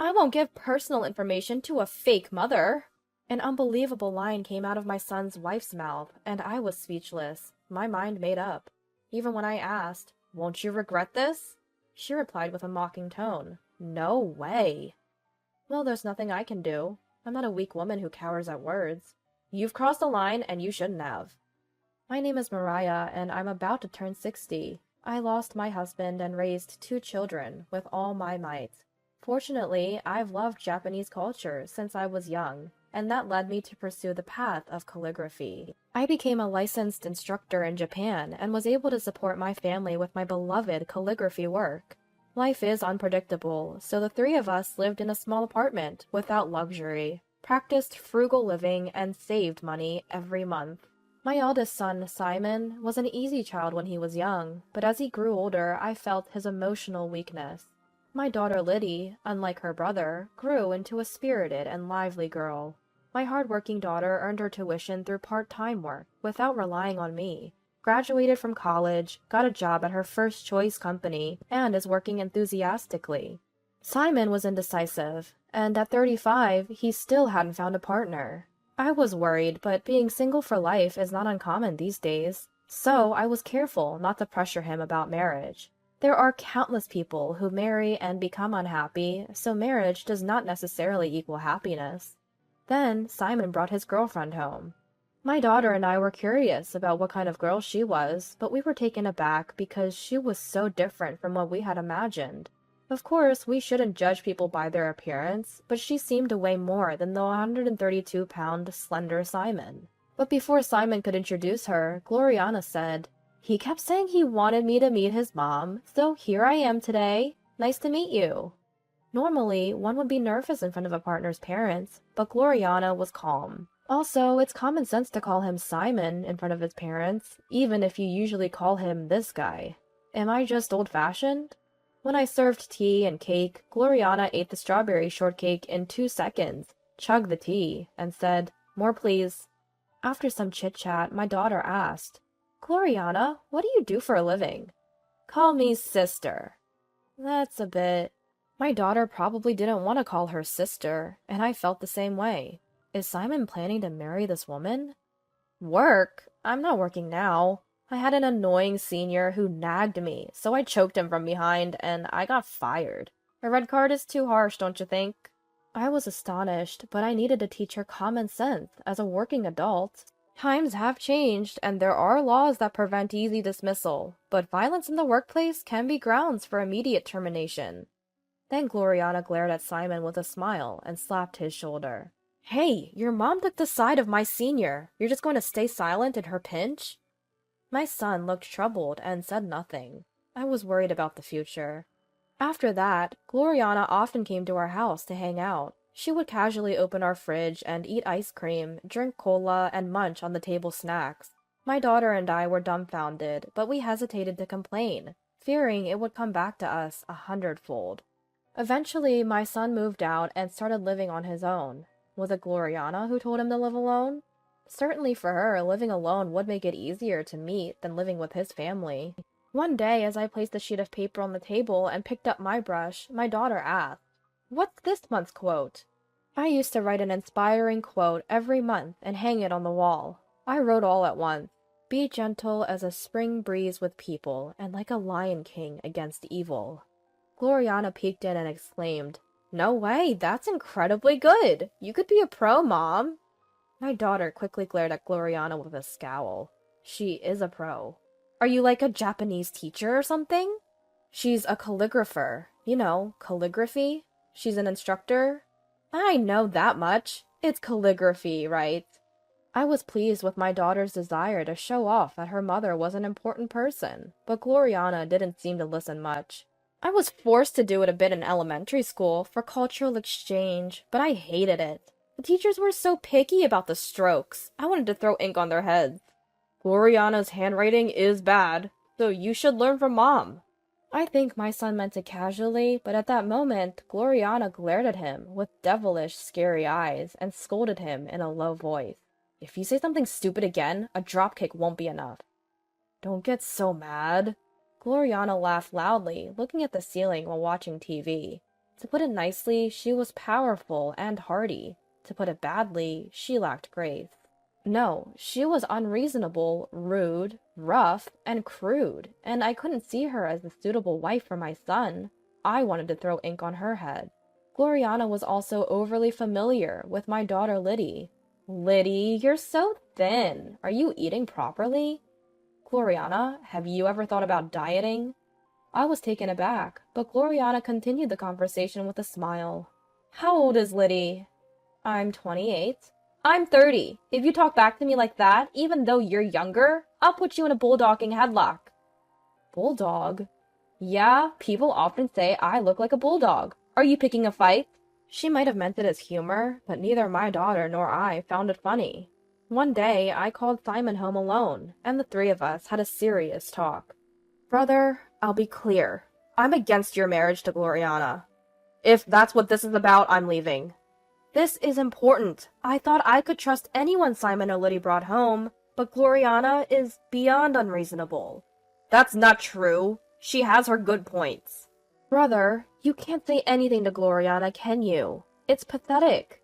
I won't give personal information to a fake mother. An unbelievable line came out of my son's wife's mouth, and I was speechless, my mind made up. Even when I asked, "Won't you regret this?" she replied with a mocking tone, "No way." Well, there's nothing I can do. I'm not a weak woman who cowers at words. You've crossed the line, and you shouldn't have. My name is Mariah, and I'm about to turn 60. I lost my husband and raised 2 children with all my might. Fortunately, I've loved Japanese culture since I was young, and that led me to pursue the path of calligraphy. I became a licensed instructor in Japan and was able to support my family with my beloved calligraphy work. Life is unpredictable, so the three of us lived in a small apartment without luxury, practiced frugal living, and saved money every month. My eldest son, Simon, was an easy child when he was young, but as he grew older, I felt his emotional weakness. My daughter Liddy, unlike her brother, grew into a spirited and lively girl. My hard-working daughter earned her tuition through part-time work, without relying on me, graduated from college, got a job at her first-choice company, and is working enthusiastically. Simon was indecisive, and at 35, he still hadn't found a partner. I was worried, but being single for life is not uncommon these days, so I was careful not to pressure him about marriage. There are countless people who marry and become unhappy, so marriage does not necessarily equal happiness. Then Simon brought his girlfriend home. My daughter and I were curious about what kind of girl she was, but we were taken aback because she was so different from what we had imagined. Of course, we shouldn't judge people by their appearance, but she seemed to weigh more than the 132-pound slender Simon. But before Simon could introduce her, Gloriana said, "He kept saying he wanted me to meet his mom, so here I am today. Nice to meet you." Normally, one would be nervous in front of a partner's parents, but Gloriana was calm. Also, it's common sense to call him Simon in front of his parents, even if you usually call him this guy. Am I just old-fashioned? When I served tea and cake, Gloriana ate the strawberry shortcake in 2 seconds, chugged the tea, and said, "More please." After some chit-chat, my daughter asked, "Gloriana, what do you do for a living?" "Call me sister." That's a bit... My daughter probably didn't want to call her sister, and I felt the same way. Is Simon planning to marry this woman? Work? I'm not working now. I had an annoying senior who nagged me, so I choked him from behind, and I got fired. A red card is too harsh, don't you think? I was astonished, but I needed to teach her common sense as a working adult. Times have changed, and there are laws that prevent easy dismissal, but violence in the workplace can be grounds for immediate termination. Then Gloriana glared at Simon with a smile and slapped his shoulder. "Hey, your mom took the side of my senior. You're just going to stay silent in her pinch?" My son looked troubled and said nothing. I was worried about the future. After that, Gloriana often came to our house to hang out. She would casually open our fridge and eat ice cream, drink cola, and munch on the table snacks. My daughter and I were dumbfounded, but we hesitated to complain, fearing it would come back to us 100-fold. Eventually, my son moved out and started living on his own. Was it Gloriana who told him to live alone? Certainly for her, living alone would make it easier to meet than living with his family. One day, as I placed a sheet of paper on the table and picked up my brush, my daughter asked, "What's this month's quote?" I used to write an inspiring quote every month and hang it on the wall. I wrote all at once. "Be gentle as a spring breeze with people, and like a lion king against evil." Gloriana peeked in and exclaimed, "No way, that's incredibly good! You could be a pro, Mom!" My daughter quickly glared at Gloriana with a scowl. She is a pro. "Are you like a Japanese teacher or something?" "She's a calligrapher. You know, calligraphy. She's an instructor." "I know that much. It's calligraphy, right?" I was pleased with my daughter's desire to show off that her mother was an important person, but Gloriana didn't seem to listen much. I was forced to do it a bit in elementary school for cultural exchange, but I hated it. The teachers were so picky about the strokes. I wanted to throw ink on their heads. "Gloriana's handwriting is bad, so you should learn from Mom." I think my son meant it casually, but at that moment, Gloriana glared at him with devilish, scary eyes and scolded him in a low voice. "If you say something stupid again, a dropkick won't be enough." "Don't get so mad." Gloriana laughed loudly, looking at the ceiling while watching TV. To put it nicely, she was powerful and hardy. To put it badly, she lacked grace. No, she was unreasonable, rude, rough, and crude, and I couldn't see her as the suitable wife for my son. I wanted to throw ink on her head. Gloriana was also overly familiar with my daughter Liddy. Liddy, you're so thin. Are you eating properly? Gloriana, have you ever thought about dieting? I was taken aback, but Gloriana continued the conversation with a smile. How old is Liddy? I'm 28. I'm 30. If you talk back to me like that, even though you're younger, I'll put you in a bulldogging headlock. Bulldog? Yeah, people often say I look like a bulldog. Are you picking a fight? She might have meant it as humor, but neither my daughter nor I found it funny. One day, I called Simon home alone, and the three of us had a serious talk. Brother, I'll be clear. I'm against your marriage to Gloriana. If that's what this is about, I'm leaving. This is important. I thought I could trust anyone Simon or Liddy brought home, but Gloriana is beyond unreasonable. That's not true. She has her good points. Brother, you can't say anything to Gloriana, can you? It's pathetic.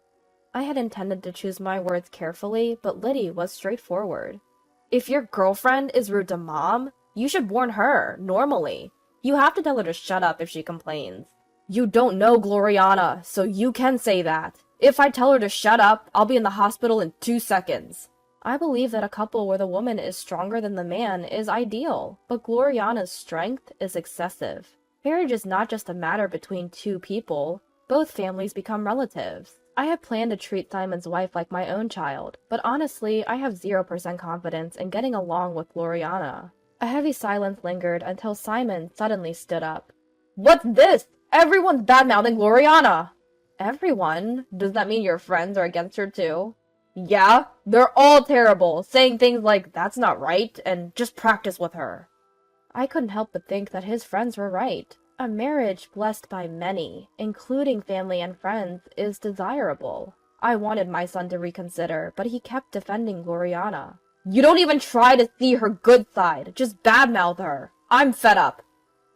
I had intended to choose my words carefully, but Liddy was straightforward. If your girlfriend is rude to Mom, you should warn her, normally. You have to tell her to shut up if she complains. You don't know Gloriana, so you can say that. If I tell her to shut up, I'll be in the hospital in 2 seconds. I believe that a couple where the woman is stronger than the man is ideal, but Gloriana's strength is excessive. Marriage is not just a matter between two people. Both families become relatives. I had planned to treat Simon's wife like my own child, but honestly, I have 0% confidence in getting along with Gloriana. A heavy silence lingered until Simon suddenly stood up. What's this? Everyone's bad-mouthing Gloriana! Everyone? Does that mean your friends are against her too? Yeah, they're all terrible, saying things like, that's not right, and just practice with her. I couldn't help but think that his friends were right. A marriage blessed by many, including family and friends, is desirable. I wanted my son to reconsider, but he kept defending Gloriana. You don't even try to see her good side, just badmouth her. I'm fed up.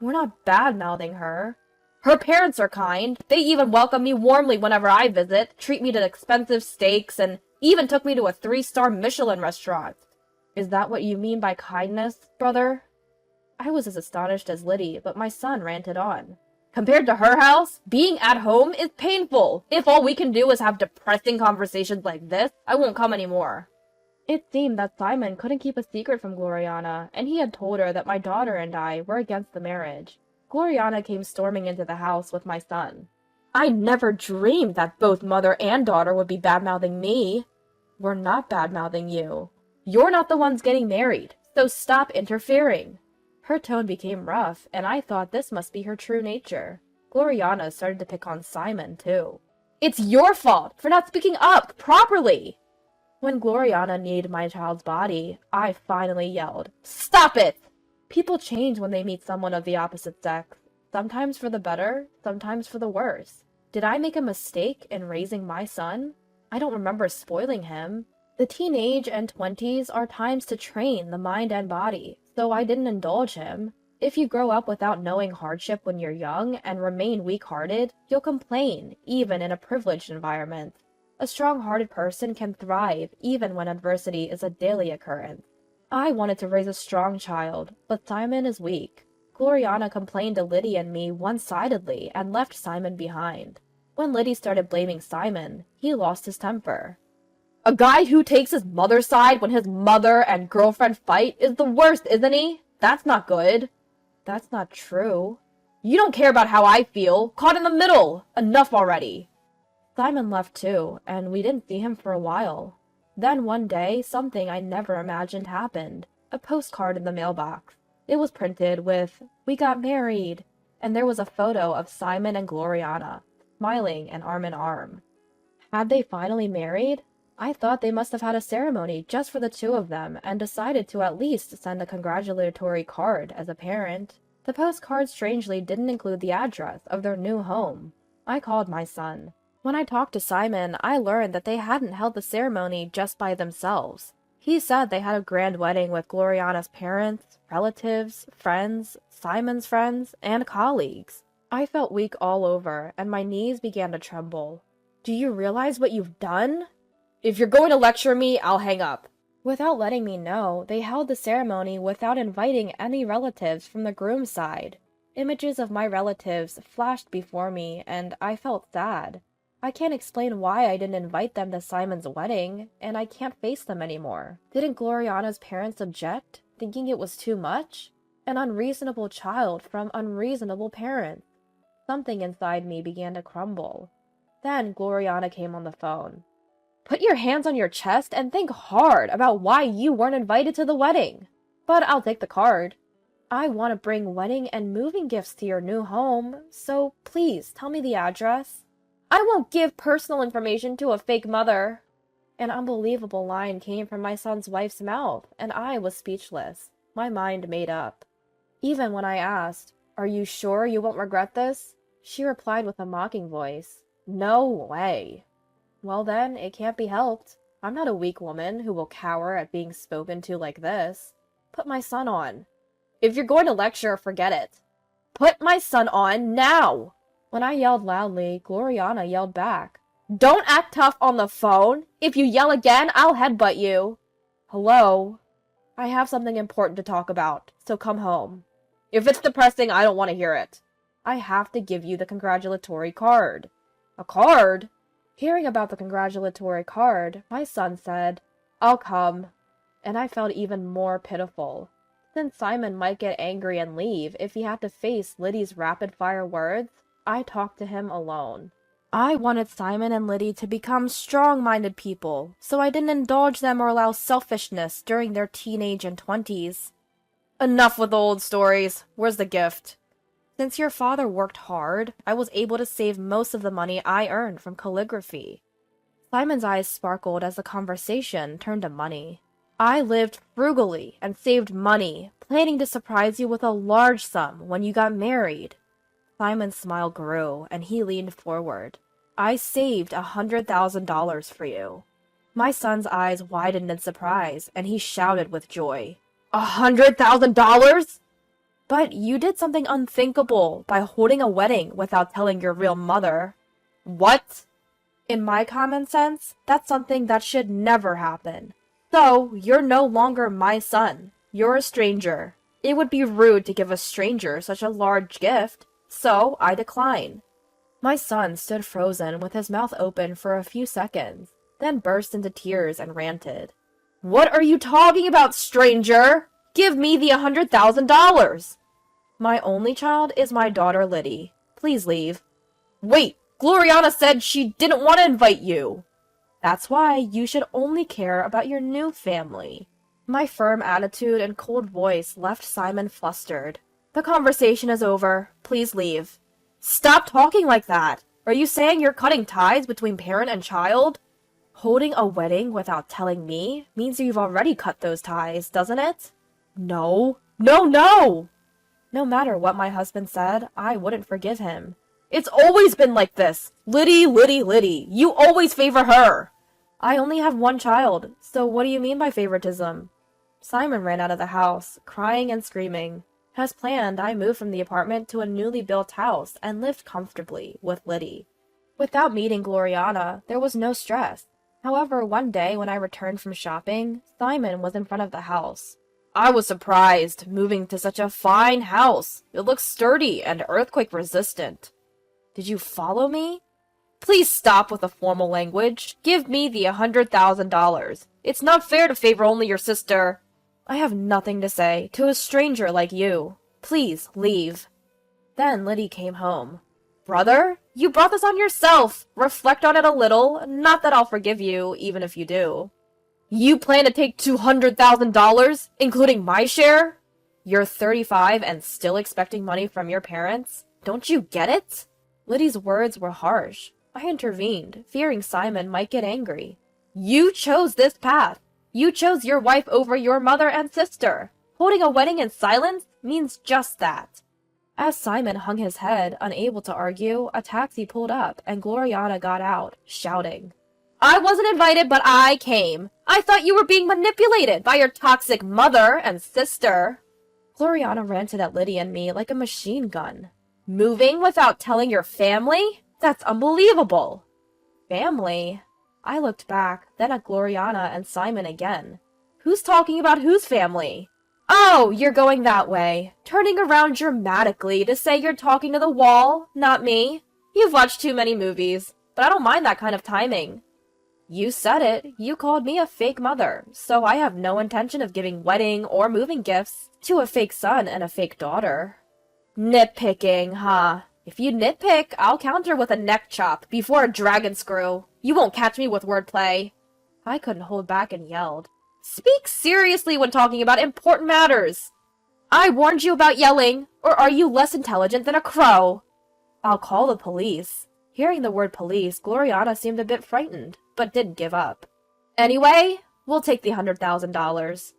We're not badmouthing her. Her parents are kind. They even welcome me warmly whenever I visit, treat me to expensive steaks, and even took me to a 3-star Michelin restaurant. Is that what you mean by kindness, brother? I was as astonished as Liddy, but my son ranted on. Compared to her house, being at home is painful. If all we can do is have depressing conversations like this, I won't come anymore. It seemed that Simon couldn't keep a secret from Gloriana, and he had told her that my daughter and I were against the marriage. Gloriana came storming into the house with my son. I never dreamed that both mother and daughter would be bad-mouthing me. We're not bad-mouthing you. You're not the ones getting married, so stop interfering. Her tone became rough, and I thought this must be her true nature. Gloriana started to pick on Simon, too. It's your fault for not speaking up properly! When Gloriana needed my child's body, I finally yelled, Stop it! People change when they meet someone of the opposite sex. Sometimes for the better, sometimes for the worse. Did I make a mistake in raising my son? I don't remember spoiling him. The teenage and 20s are times to train the mind and body, so I didn't indulge him. If you grow up without knowing hardship when you're young and remain weak-hearted, you'll complain, even in a privileged environment. A strong-hearted person can thrive even when adversity is a daily occurrence. I wanted to raise a strong child, but Simon is weak. Gloriana complained to Liddy and me one-sidedly and left Simon behind. When Liddy started blaming Simon, he lost his temper. A guy who takes his mother's side when his mother and girlfriend fight is the worst, isn't he? That's not good. That's not true. You don't care about how I feel. Caught in the middle. Enough already. Simon left too, and we didn't see him for a while. Then one day, something I never imagined happened. A postcard in the mailbox. It was printed with, "We got married," and there was a photo of Simon and Gloriana, smiling and arm in arm. Had they finally married? I thought they must have had a ceremony just for the two of them and decided to at least send a congratulatory card as a parent. The postcard strangely didn't include the address of their new home. I called my son. When I talked to Simon, I learned that they hadn't held the ceremony just by themselves. He said they had a grand wedding with Gloriana's parents, relatives, friends, Simon's friends, and colleagues. I felt weak all over, and my knees began to tremble. Do you realize what you've done? If you're going to lecture me, I'll hang up. Without letting me know, they held the ceremony without inviting any relatives from the groom's side. Images of my relatives flashed before me, and I felt sad. I can't explain why I didn't invite them to Simon's wedding, and I can't face them anymore. Didn't Gloriana's parents object, thinking it was too much? An unreasonable child from unreasonable parents. Something inside me began to crumble. Then Gloriana came on the phone. Put your hands on your chest and think hard about why you weren't invited to the wedding. But I'll take the card. I want to bring wedding and moving gifts to your new home, so please tell me the address. I won't give personal information to a fake mother. An unbelievable line came from my son's wife's mouth, and I was speechless, my mind made up. Even when I asked, "Are you sure you won't regret this?" she replied with a mocking voice, "No way." Well then, it can't be helped. I'm not a weak woman who will cower at being spoken to like this. Put my son on. If you're going to lecture, forget it. Put my son on now! When I yelled loudly, Gloriana yelled back. Don't act tough on the phone. If you yell again, I'll headbutt you. Hello? I have something important to talk about, so come home. If it's depressing, I don't want to hear it. I have to give you the congratulatory card. A card? Hearing about the congratulatory card, my son said, I'll come. And I felt even more pitiful. Since Simon might get angry and leave if he had to face Liddy's rapid-fire words, I talked to him alone. I wanted Simon and Liddy to become strong-minded people, so I didn't indulge them or allow selfishness during their teenage and 20s. Enough with old stories. Where's the gift? Since your father worked hard, I was able to save most of the money I earned from calligraphy. Simon's eyes sparkled as the conversation turned to money. I lived frugally and saved money, planning to surprise you with a large sum when you got married. Simon's smile grew, and he leaned forward. I saved $100,000 for you. My son's eyes widened in surprise, and he shouted with joy. $100,000? But you did something unthinkable by holding a wedding without telling your real mother. What? In my common sense, that's something that should never happen. So, you're no longer my son. You're a stranger. It would be rude to give a stranger such a large gift. So, I decline. My son stood frozen with his mouth open for a few seconds, then burst into tears and ranted. What are you talking about, stranger? Give me the $100,000! My only child is my daughter Liddy. Please leave. Wait, Gloriana said she didn't want to invite you. That's why you should only care about your new family. My firm attitude and cold voice left Simon flustered. The conversation is over. Please leave. Stop talking like that. Are you saying you're cutting ties between parent and child? Holding a wedding without telling me means you've already cut those ties, doesn't it? No. No, no! No matter what my husband said, I wouldn't forgive him. It's always been like this. Liddy, Liddy, Liddy. You always favor her. I only have one child, so what do you mean by favoritism? Simon ran out of the house, crying and screaming. As planned, I moved from the apartment to a newly built house and lived comfortably with Liddy. Without meeting Gloriana, there was no stress. However, one day when I returned from shopping, Simon was in front of the house. I was surprised, moving to such a fine house. It looks sturdy and earthquake-resistant. Did you follow me? Please stop with the formal language. Give me the $100,000. It's not fair to favor only your sister. I have nothing to say to a stranger like you. Please leave. Then Liddy came home. Brother, you brought this on yourself. Reflect on it a little. Not that I'll forgive you, even if you do. You plan to take $200,000, including my share? You're 35 and still expecting money from your parents? Don't you get it? Liddy's words were harsh. I intervened, fearing Simon might get angry. You chose this path. You chose your wife over your mother and sister. Holding a wedding in silence means just that. As Simon hung his head, unable to argue, a taxi pulled up and Gloriana got out, shouting. I wasn't invited, but I came. I thought you were being manipulated by your toxic mother and sister. Gloriana ranted at Liddy and me like a machine gun. Moving without telling your family? That's unbelievable. Family? I looked back, then at Gloriana and Simon again. Who's talking about whose family? Oh, you're going that way, turning around dramatically to say you're talking to the wall, not me. You've watched too many movies, but I don't mind that kind of timing. You said it. You called me a fake mother, so I have no intention of giving wedding or moving gifts to a fake son and a fake daughter. Nitpicking, huh? If you nitpick, I'll counter with a neck chop before a dragon screw. You won't catch me with wordplay. I couldn't hold back and yelled. Speak seriously when talking about important matters. I warned you about yelling, or are you less intelligent than a crow? I'll call the police. Hearing the word police, Gloriana seemed a bit frightened, but didn't give up. Anyway, we'll take the $100,000.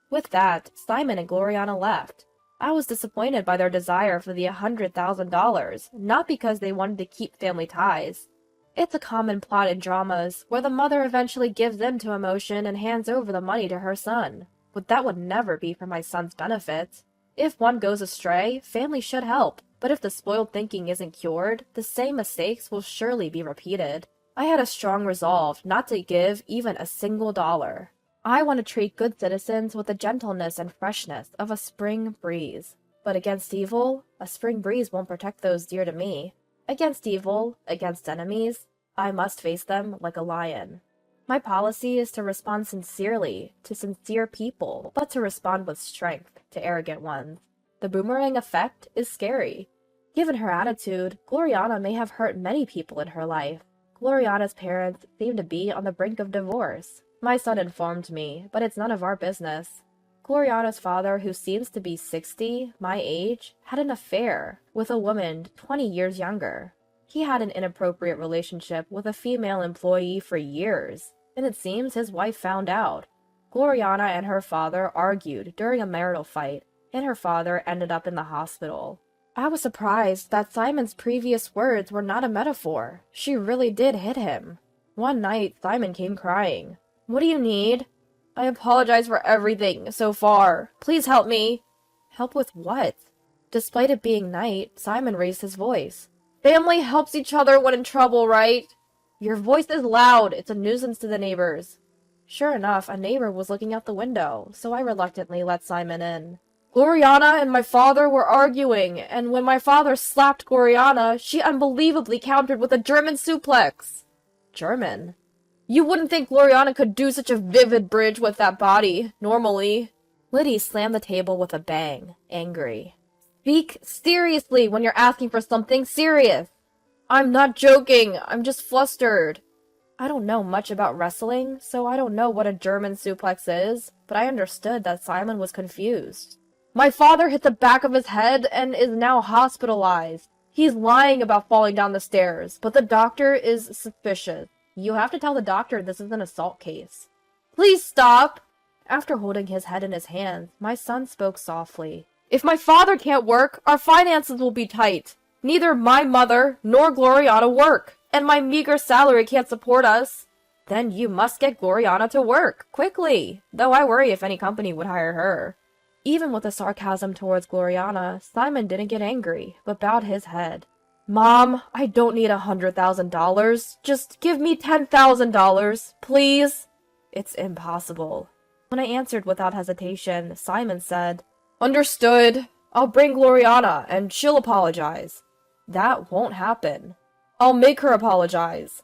With that, Simon and Gloriana left. I was disappointed by their desire for the $100,000, not because they wanted to keep family ties. It's a common plot in dramas, where the mother eventually gives in to emotion and hands over the money to her son. But that would never be for my son's benefit. If one goes astray, family should help, but if the spoiled thinking isn't cured, the same mistakes will surely be repeated. I had a strong resolve not to give even a single dollar. I want to treat good citizens with the gentleness and freshness of a spring breeze. But against evil, a spring breeze won't protect those dear to me. Against evil, against enemies, I must face them like a lion. My policy is to respond sincerely to sincere people, but to respond with strength to arrogant ones. The boomerang effect is scary. Given her attitude, Gloriana may have hurt many people in her life. Gloriana's parents seem to be on the brink of divorce. My son informed me, but it's none of our business. Gloriana's father, who seems to be 60, my age, had an affair with a woman 20 years younger. He had an inappropriate relationship with a female employee for years, and it seems his wife found out. Gloriana and her father argued during a marital fight, and her father ended up in the hospital. I was surprised that Simon's previous words were not a metaphor. She really did hit him. One night, Simon came crying. What do you need? I apologize for everything so far. Please help me. Help with what? Despite it being night, Simon raised his voice. Family helps each other when in trouble, right? Your voice is loud. It's a nuisance to the neighbors. Sure enough, a neighbor was looking out the window, so I reluctantly let Simon in. Gloriana and my father were arguing, and when my father slapped Gloriana, she unbelievably countered with a German suplex. German? You wouldn't think Gloriana could do such a vivid bridge with that body, normally. Liddy slammed the table with a bang, angry. Speak seriously when you're asking for something serious. I'm not joking, I'm just flustered. I don't know much about wrestling, so I don't know what a German suplex is, but I understood that Simon was confused. My father hit the back of his head and is now hospitalized. He's lying about falling down the stairs, but the doctor is suspicious. You have to tell the doctor this is an assault case. Please stop! After holding his head in his hands, my son spoke softly. If my father can't work, our finances will be tight. Neither my mother nor Gloriana work, and my meager salary can't support us. Then you must get Gloriana to work, quickly, though I worry if any company would hire her. Even with the sarcasm towards Gloriana, Simon didn't get angry, but bowed his head. Mom, I don't need $100,000. Just give me $10,000, please. It's impossible. When I answered without hesitation, Simon said, Understood. I'll bring Gloriana, and she'll apologize. That won't happen. I'll make her apologize.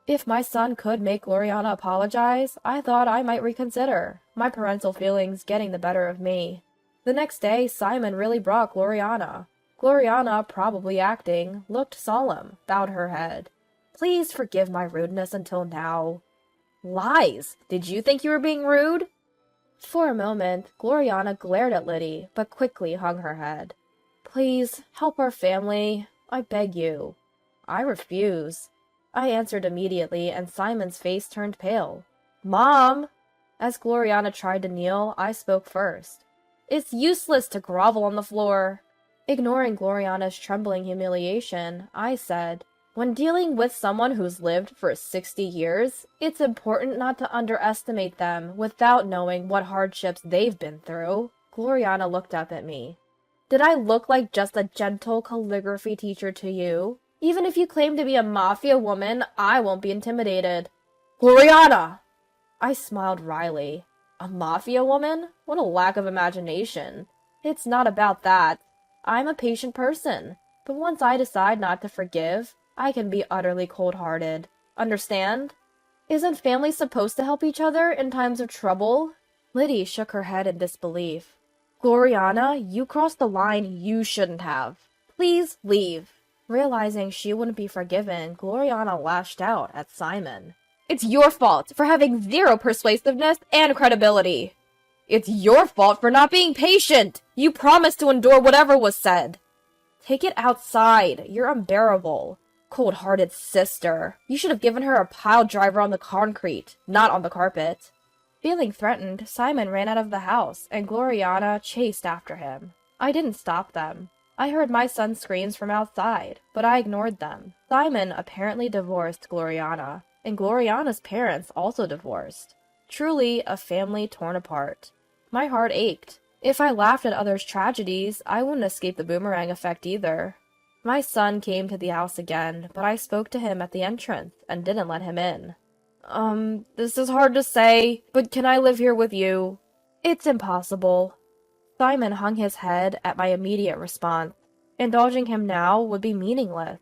If my son could make Gloriana apologize, I thought I might reconsider, my parental feelings getting the better of me. The next day, Simon really brought Gloriana. Gloriana, probably acting, looked solemn, bowed her head. Please forgive my rudeness until now. Lies! Did you think you were being rude? For a moment, Gloriana glared at Liddy, but quickly hung her head. Please, help our family. I beg you. I refuse. I answered immediately, and Simon's face turned pale. Mom! As Gloriana tried to kneel, I spoke first. It's useless to grovel on the floor. Ignoring Gloriana's trembling humiliation, I said, When dealing with someone who's lived for 60 years, it's important not to underestimate them without knowing what hardships they've been through. Gloriana looked up at me. Did I look like just a gentle calligraphy teacher to you? Even if you claim to be a mafia woman, I won't be intimidated. Gloriana! I smiled wryly. A mafia woman? What a lack of imagination. It's not about that. I'm a patient person, but once I decide not to forgive, I can be utterly cold-hearted. Understand? Isn't family supposed to help each other in times of trouble? Liddy shook her head in disbelief. Gloriana, you crossed the line you shouldn't have. Please leave. Realizing she wouldn't be forgiven, Gloriana lashed out at Simon. It's your fault for having zero persuasiveness and credibility. It's your fault for not being patient. You promised to endure whatever was said. Take it outside. You're unbearable. Cold-hearted sister. You should have given her a pile driver on the concrete, not on the carpet. Feeling threatened, Simon ran out of the house, and Gloriana chased after him. I didn't stop them. I heard my son's screams from outside, but I ignored them. Simon apparently divorced Gloriana, and Gloriana's parents also divorced. Truly a family torn apart. My heart ached. If I laughed at others' tragedies, I wouldn't escape the boomerang effect either. My son came to the house again, but I spoke to him at the entrance and didn't let him in. This is hard to say, but can I live here with you? It's impossible. Simon hung his head at my immediate response. Indulging him now would be meaningless.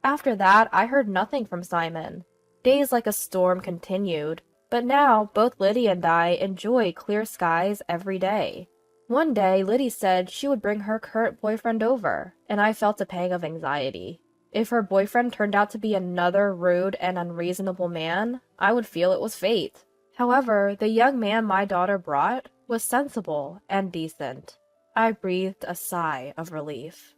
After that, I heard nothing from Simon. Days like a storm continued, but now both Liddy and I enjoy clear skies every day. One day, Liddy said she would bring her current boyfriend over, and I felt a pang of anxiety. If her boyfriend turned out to be another rude and unreasonable man, I would feel it was fate. However, the young man my daughter brought was sensible and decent. I breathed a sigh of relief.